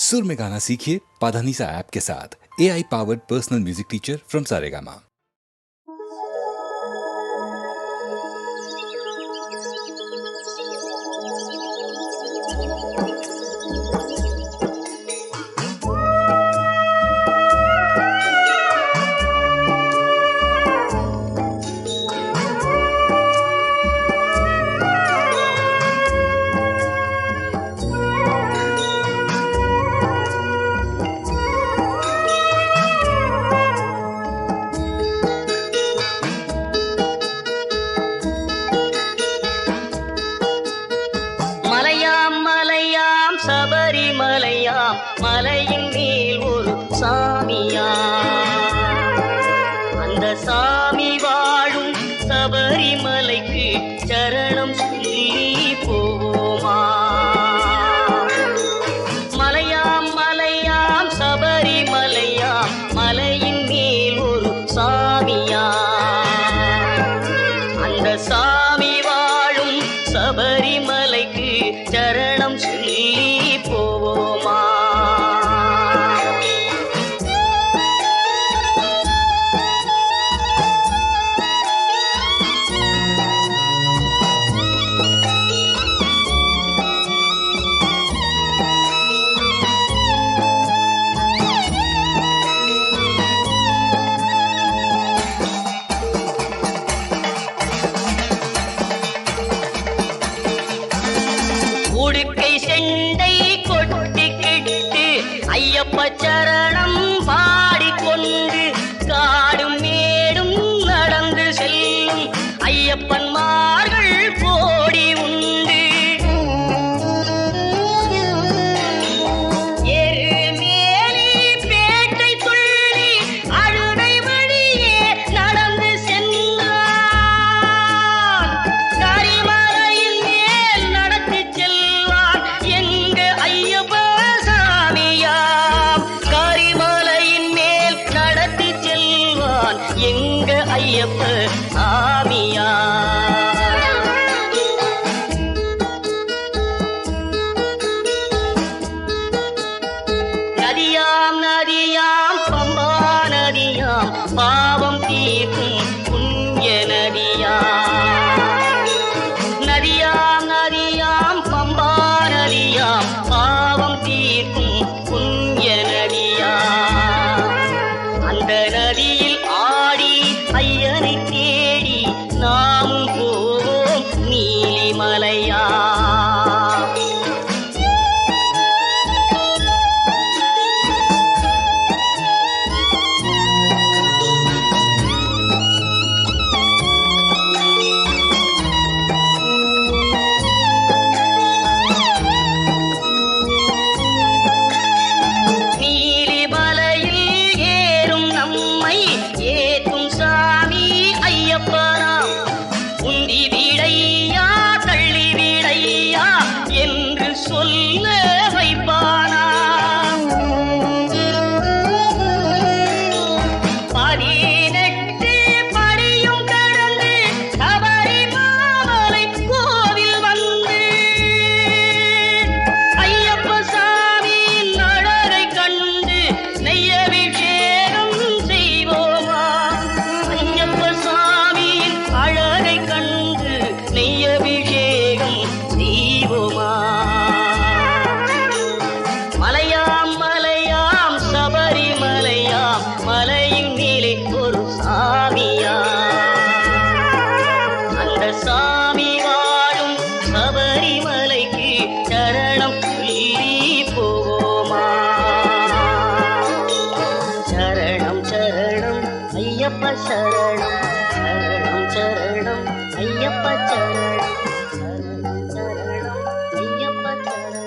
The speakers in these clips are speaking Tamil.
सुर में गाना सीखिए पाधानीसा ऐप के साथ। AI powered personal music teacher from Saregama. மலையின் மேல் ஒரு சாமியா, அந்த சாமி வாழும் சபரிமலைக்கு சரணம் சொல்லி போவோமா? மலையாம் மலையாம் சபரிமலையாம் மலையின் மேல் ஒரு சாமியா, அந்த சாமி வாழும் சபரிமலைக்கு சரணம் சொல்லி போவோமா? உடுக்கை செண்டை கொட்டிக்கிட்டு ஐயப்ப சரணம் பாடிக்கொண்டு காடும் மேடும் நடந்து செல்லும் ஐயப்பன்மார்கள் கோடி உண்டு. எருமேலி பேட்டை துள்ளி அழுதை வழியே நடந்து சென்றான், கரிமலையின் மேல் நடத்தி செல்வான் எங்க ஐயப்ப சாமியாம். கரிமலையின் மேல் நடத்தி செல்வான் எங்க ஐயப்ப சாமியா. நதியாம் நதியாம் பம்பா நதியாம் பாவம் தீர்க்கும் புண்ணிய நதியாம். நதியாம் நதியாம் பம்பா நதியாம் பாவம் தீர்க்கும் புண்ணிய நதியாம். அந்த நதியில் ஆடி ஐயனை தேடி நாமும் போவோம் நீலிமலையா. நீலிமலையில் ஏறும் நம்மை ஏற்றும் சாமி ஐயப்பனாம். உந்தி விடையா தள்ளி விடையா என்று சொல்ல வைப்பானாம். 18 படியும் கடந்து சபரிமலை கோவில் வந்து ஐயப்ப சாமியின் அழகை கண்டு நெய்யபிஷேகம் செய்வோமா? ஐயப்ப சாமியின் அழகை கண்டு நெய்யபிஷேகம் செய்வோமா? மலையாம் மலையாம் சபரிமலையாம் மலையின் மேலே ஒரு சாமியா, அந்த சாமி வாழும் சபரிமலைக்கு சரணம் சொல்லி போவோமா? சரணம் சரணம் ஐயப்ப சரணம், சரணம் சரணம் ஐயப்ப சரணம், சரணம் சரணம் ஐயப்ப சரணம்.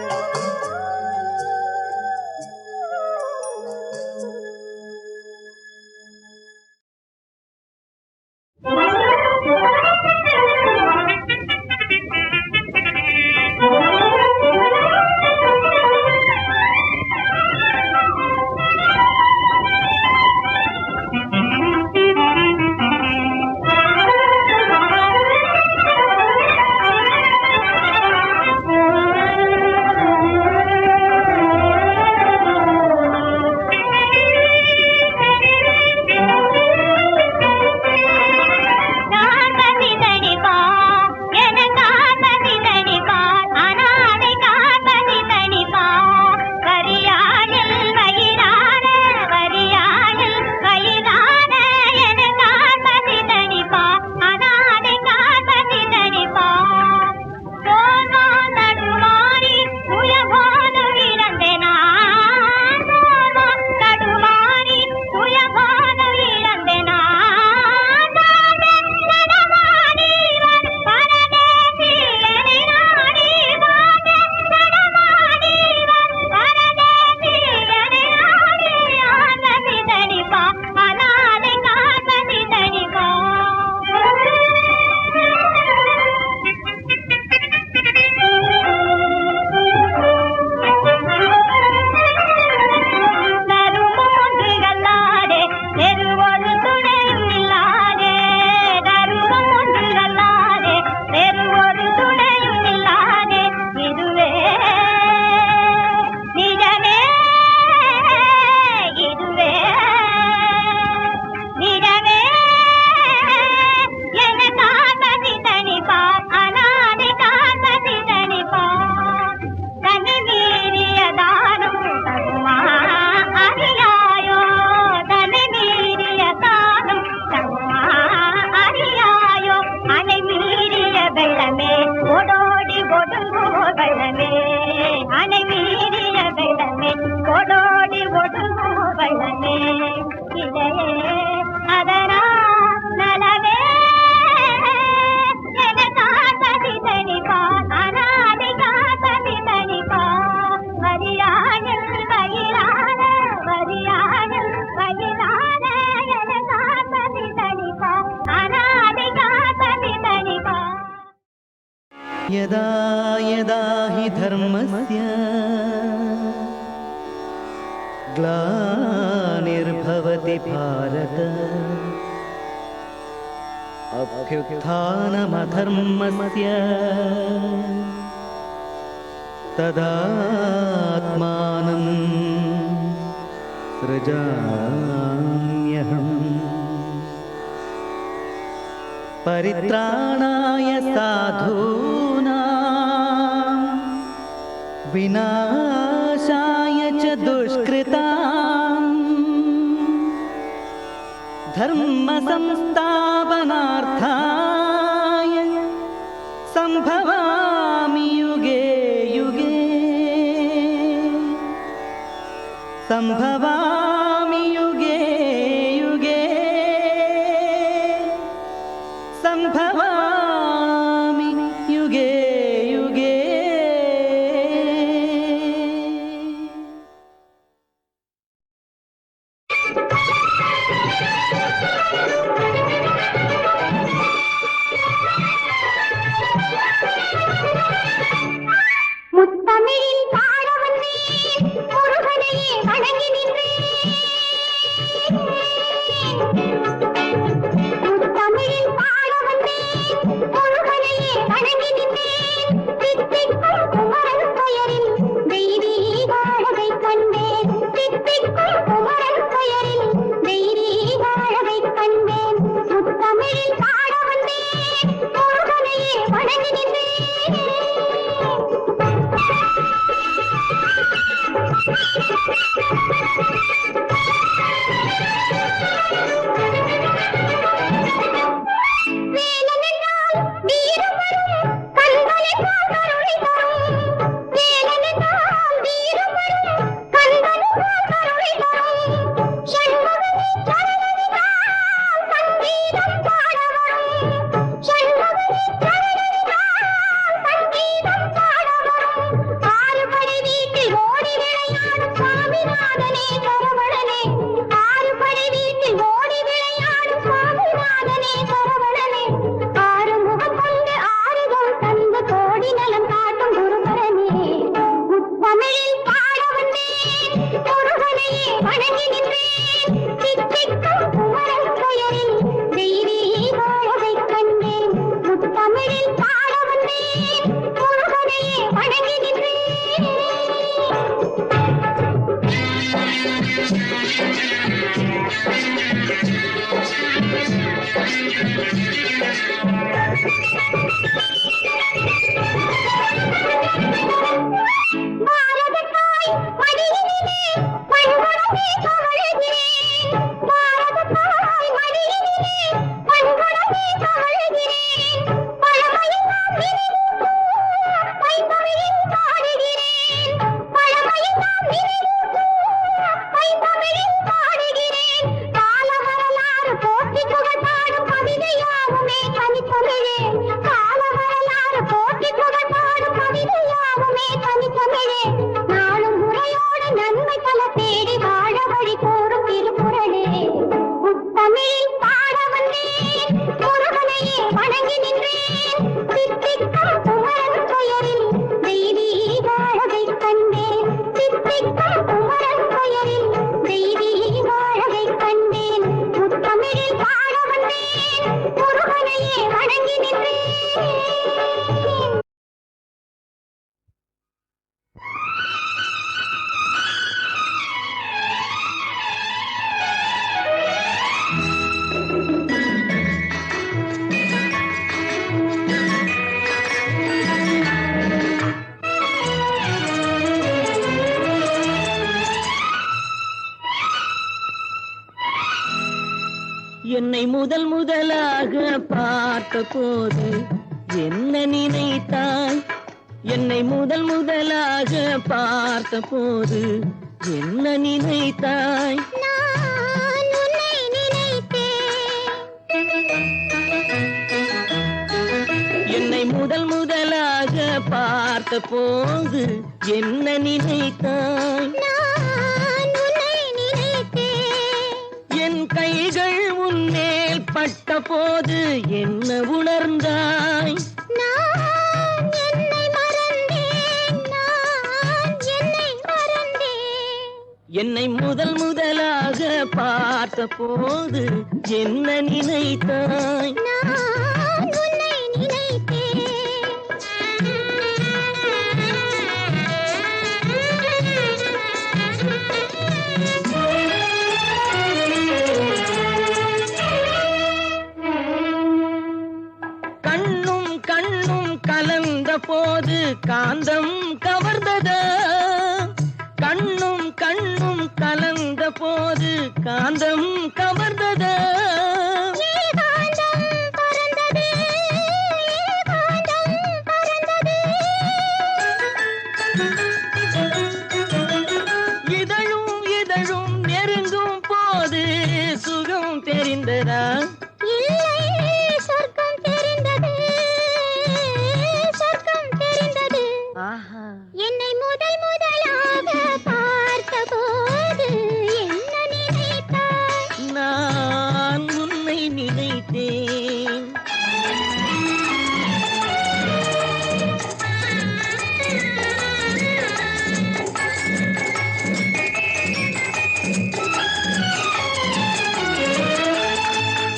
यदा यदा हि धर्मस्य ग्लानिर्भवति भारत अभ्युत्थानमधर्मस्य तदात्मानं सृजाम्यहम् परित्राणाय साधूनां विनाशाय च दुष्कृतां धर्म संस्थापनार्थाय संभवामि युगे युगे संभवामि युगे युगे संभवामि युगे युगे முத்தமிழில் பாட வந்தேன் முருகனையே வணங்கி நின்றேன். முத்தமிழில் பாட வந்தேன் முருகனையே வணங்கி நின்றேன். தித்திக்கும் குமரன் பெயரில் தெய்வீக அழகை கண்டேன். தித்திக்கும் குமரன் பெயரில் தெய்வீக அழகை கண்டேன். முத்தமிழில் பாட வந்தேன் முருகனையே வணங்கி நின்றேன். வேலனென்றால் வீரம் வரும் கண்களை கருணை தரும். வேலனென்றால் வீரம் வரும் கண்களை கருணை தரும். ஷண்முகனே சரணென்றால் சங்கீதம் பாட வரும். ஷண்முகனே சரணென்றால் சங்கீதம் பாட வரும். ஆறுபடை வீட்டில் ஓடி விளையாடும் சுவாமிநாதனே சரவணனே. ஆறுபடை வீட்டில் ஓடி விளையாடும் சுவாமிநாதனே சரவணனே. ஆறுமுகம் கொண்டு ஆறுதல் தந்து கோடி நலம் காட்டும் குருபரனே. முத்தமிழில் பாட வந்தேன் முருகனையே வணங்கி நின்றேன். தித்திக்கும் குமரன் பெயரில் தெய்வீக அழகை கண்டேன். முத்தமிழில் பாட வந்தேன் முருகனையே வணங்கி நின்றேன். பாரதத்தாய் மடியினிலே பண்புடனே தவழுகிறேன். பாரதத்தாய் மடியினிலே பண்புடனே தவழுகிறேன். பழமையெல்லாம் நினைவூட்டும் பைந்தமிழில் பாடுகிறேன். பழமையெல்லாம் நினைவூட்டும் பைந்தமிழில் பாடுகிறேன். கால வரலாறு போற்றி புகழ்பாடும் கவிதையாவுமே தனித்தமிழே. கால வரலாறு போற்றி புகழ்பாடும் கவிதையாவுமே தனித்தமிழே. நாளும் முறையோடு நன்மை பல தேடி வாழ வழி கூறும் திருக்குறளே. முத்தமிழில் பாட வந்தேன் முருகனையே வணங்கி நின்றேன். தித்திக்கும் குமரன் பெயரில் தெய்வீக அழகை கண்டேன். தித்திக்கும் குமரன் பெயரில் தெய்வீக அழகை கண்டேன். முத்தமிழில் பாட வந்தேன் முருகனையே வணங்கி நின்றேன். என்னை முதல் முதலாக பார்த்த போது என்ன நினைத்தாய்? என்னை முதல் முதலாக பார்த்த போது என்ன நினைத்தாய்? நான் உன்னை நினைத்தேன். என்னை முதல் முதலாக பார்த்த போது என்ன நினைத்தாய்? நான் உன்னை நினைத்தேன். என் கைகள் உன்மேல் பட்ட போது என்ன உணர்ந்தாய்? நான் என்னை முதல் முதலாக பார்த்த போது என்ன நினைத்தாய்? நான் உன்னை நினைத்தேன். கண்ணும் கண்ணும் கலந்த போது காந்தம் கவர்ந்ததா? கண்ணும் கண்ணும் கலந்த போது காந்தம் கவர்ந்ததா? ஏகாந்தம் பறந்தது, ஏகாந்தம் பறந்தது. இதழும் இதழும் நெருங்கும் போது சுகம் தெரிந்ததா? இல்லை, சொர்க்கம் தெரிந்தது, சொர்க்கம் தெரிந்தது. ஆஹா, என்னை முதல் முதலாக பார்த்தபோது என்ன நினைத்தாய்? நான் உன்னை நினைத்தேன்.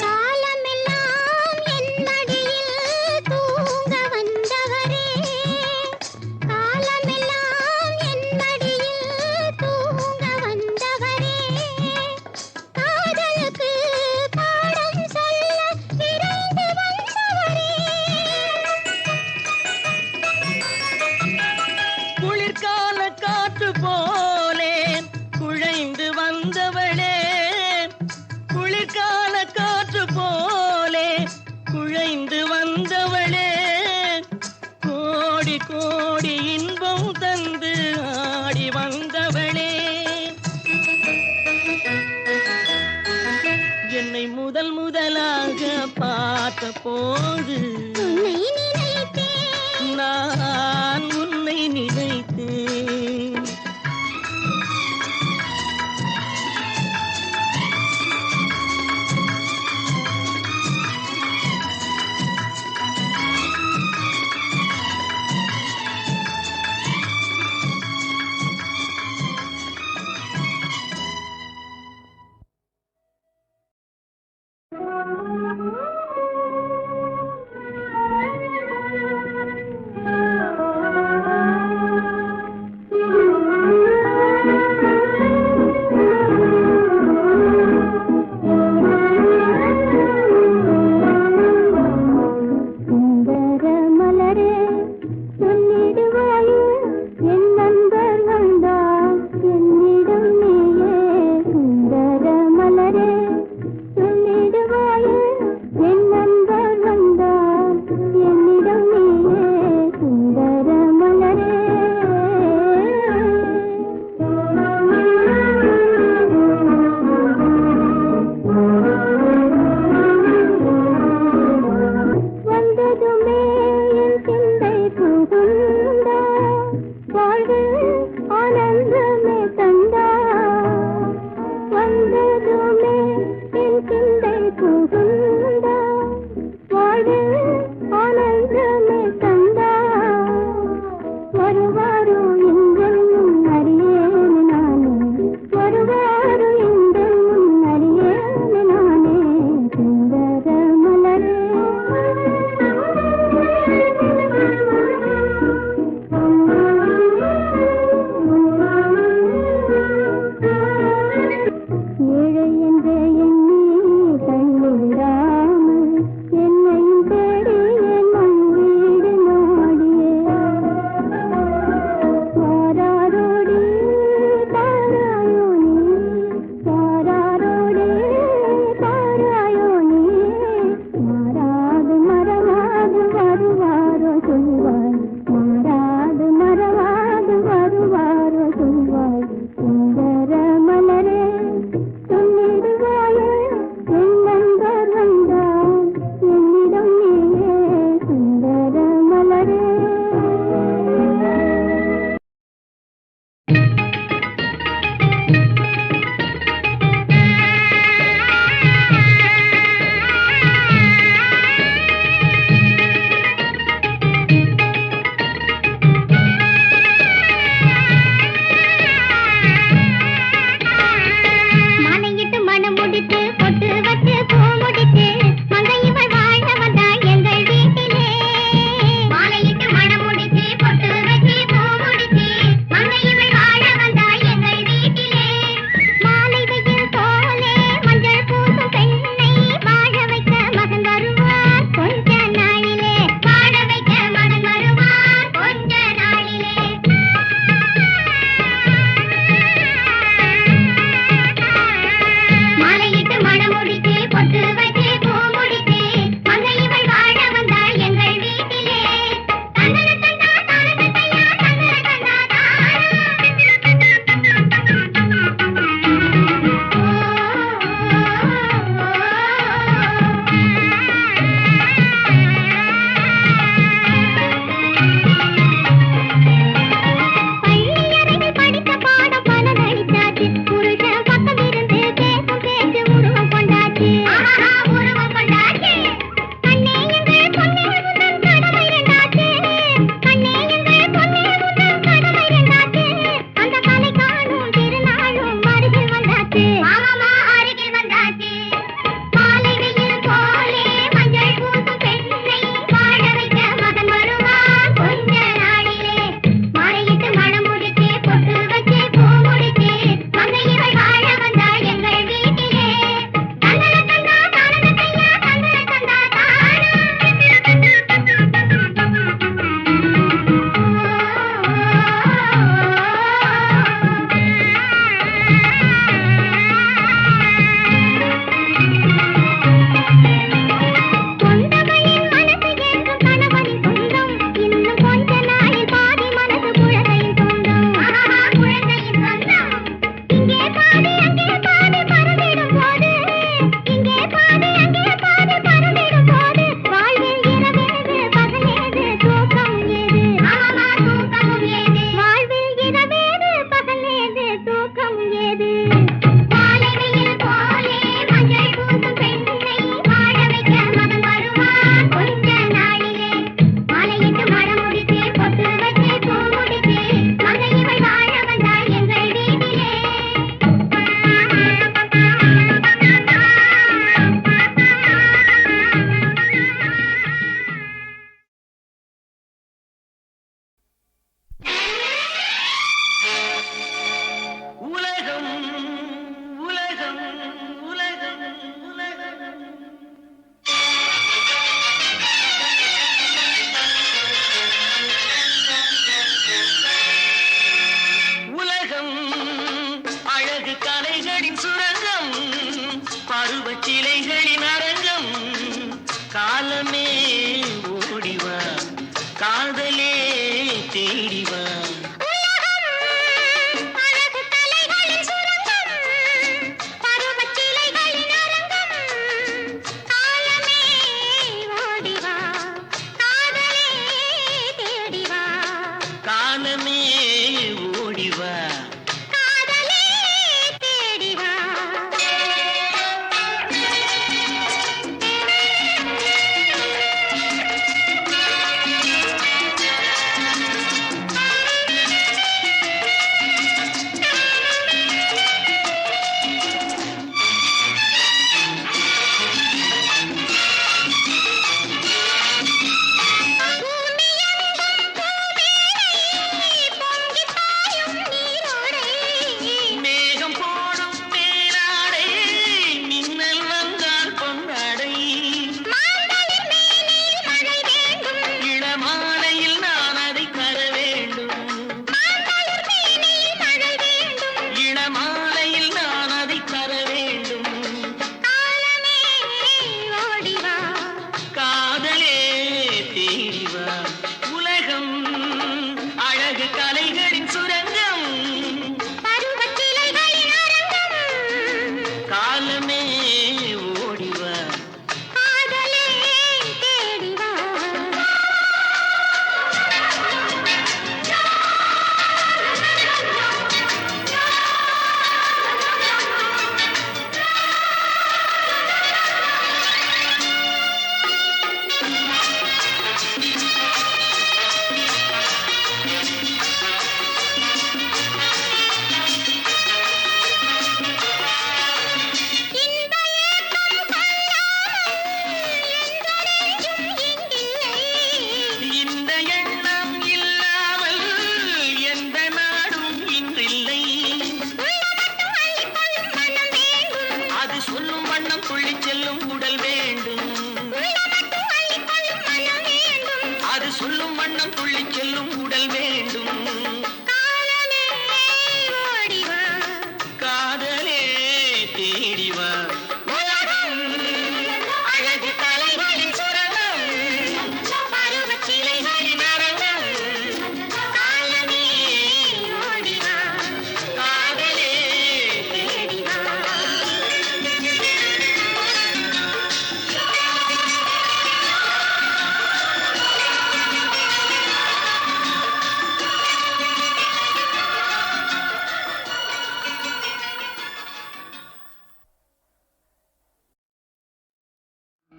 காலமெல்லாம் என் மடியில் தூங்க வந்தவரே, காலமெல்லாம் என் மடியில் தூங்க வந்தவரே, காதலுக்கு பாடம் சொல்ல விரைந்து வந்தவரே. குளிர்கால காற்று போலே குழைந்து வந்தவளே, குளிர்கால காற்று போலே குழைந்து வந்தவளே, கோடி கோடி இன்பம் தந்து ஆடி வந்தவளே. என்னை முதல் முதலாக பார்த்த போது உன்னை நினைத்தேன். நான் உன்னை நினைத்தேன்.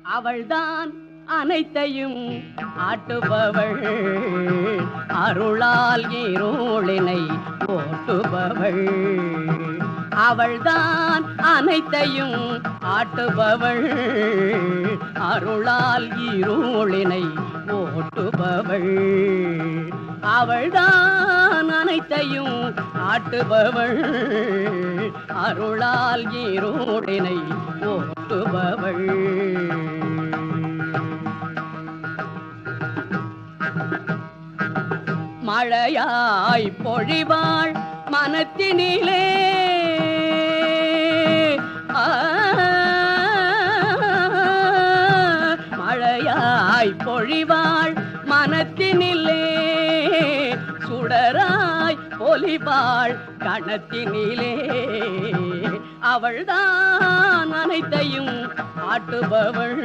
அவள்தான் அனைத்தையும் ஆட்டுபவள், அருளால் இருளினை ஓட்டுபவள். அவள்தான் அனைத்தையும் ஆட்டுபவள், அருளால் இருளினை ஓட்டுபவள். அவள்தான் அனைத்தையும் ஆட்டுபவள், அருளால் இருளினை ஓட்டுபவள். மழையாய் பொழிவாள் மனத்தினிலே, மழையாய் பொழிவாள் மனத்தினிலே, சுடராய் பொலிவாள் கணத்தினிலே. அவள்தான் அனைத்தையும் ஆட்டுபவள்,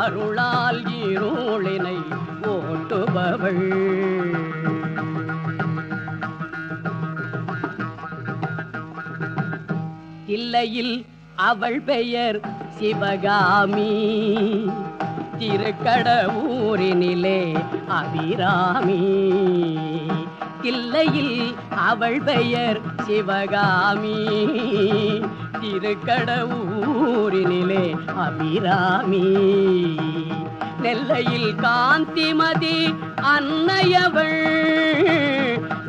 அருளால் இருளினை ஓட்டுபவள். தில்லையில் அவள் பெயர் சிவகாமி, திருக்கடவூரினிலே அபிராமி. தில்லையில் அவள் பெயர் சிவகாமி, திருக்கடவூரினிலே அபிராமி. நெல்லையில் காந்திமதி அன்னையவள்,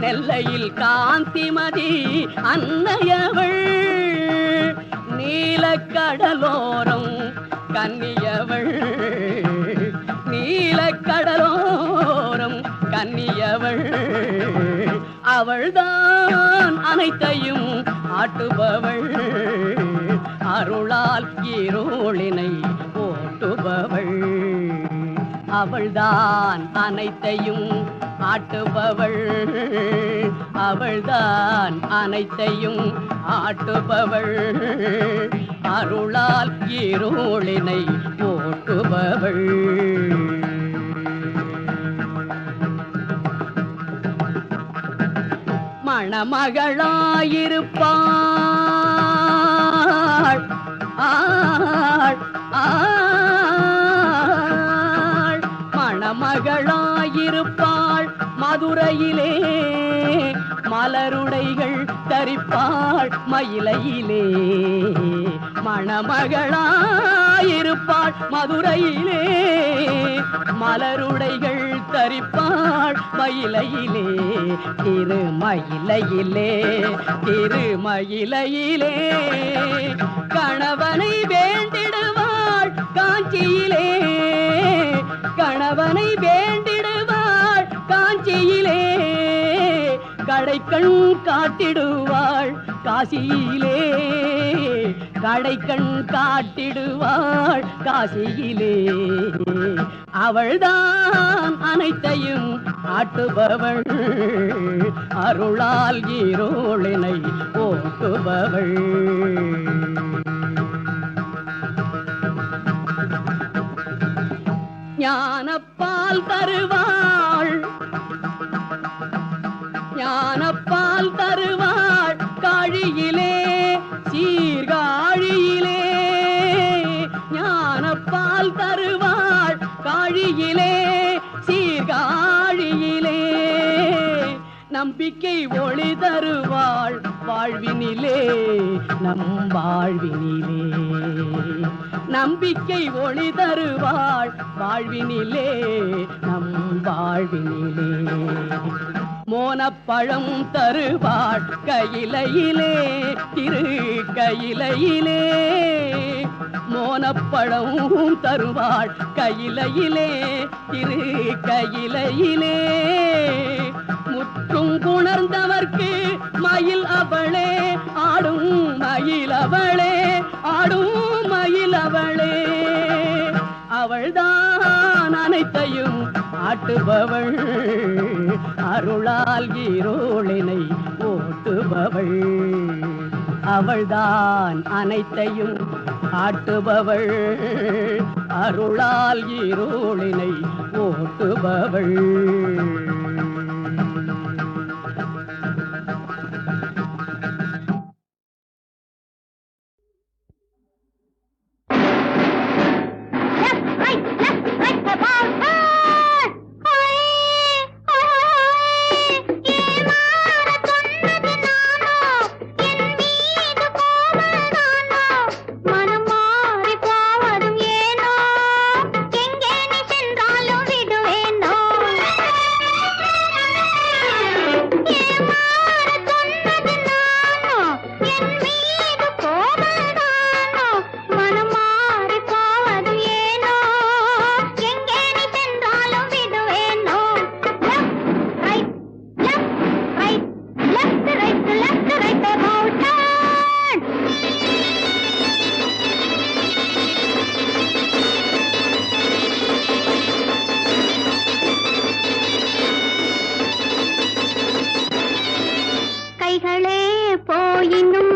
நெல்லையில் காந்திமதி அன்னையவள். நீலக்கடலோரம் கன்னியவள், நீலக்கடலோரம் கன்னியவள். அவள்தான் அனைத்தையும் ஆட்டுபவள், அருளால் இருளினை ஓட்டுபவள். அவள்தான் அனைத்தையும் ஆட்டுபவள், அவள்தான் அனைத்தையும் ஆட்டுபவள், அருளால் இருளினை ஓட்டுபவள். மணமகளாயிருப்பாள் மணமகளாயிருப்பாள் மதுரையிலே, மலருடைகள் தரிப்பாள் மயிலையிலே. மணமகளாயிருப்பாள் மதுரையிலே, மலருடைகள் தரிப்பாள் மயிலையிலே. திருமயிலையிலே, திருமயிலையிலே கணவனை வேண்டிடுவாள் காஞ்சியிலே, கணவனை வேண்டிடுவாள் காஞ்சியிலே. கடைக்கண் காட்டிடுவாள் காசியிலே, கடைக்கண் காட்டிடுவாள் காசியிலே. அவள்தான் அனைத்தையும் ஆட்டுபவள், அருளால் இருளினை ஓட்டுபவள். ஞானப்பால் தருவாள், ஞானப்பால் தருவாள் காழியிலே, சீர்காழியிலே. ஞானப்பால் தருவாள் காழியிலே, சீர்காழியிலே. நம்பிக்கை ஒளி தருவாள் வாழ்வினிலே, நம் வாழ்வினிலே. நம்பிக்கை ஒளி தருவாள் வாழ்வினிலே, நம் வாழ்வினிலே. மோனப்பழம் தருவாள் கையிலையிலே, திரு கையிலையிலே. மோனப்பழம் தருவாள் கையிலையிலே, திரு கையிலையிலே. முற்றும் புணர்ந்தவர்க்கு மயில் அவளே, ஆடும் மயில் அவளே, ஆடும் மயில் அவளே. அவள்தான் அனைத்தையும் ஆட்டுபவள், அருளால் இருளினை ஓட்டுபவள். அவள்தான் அனைத்தையும் ஆட்டுபவள், அருளால் இருளினை ஓட்டுபவள். போயினும்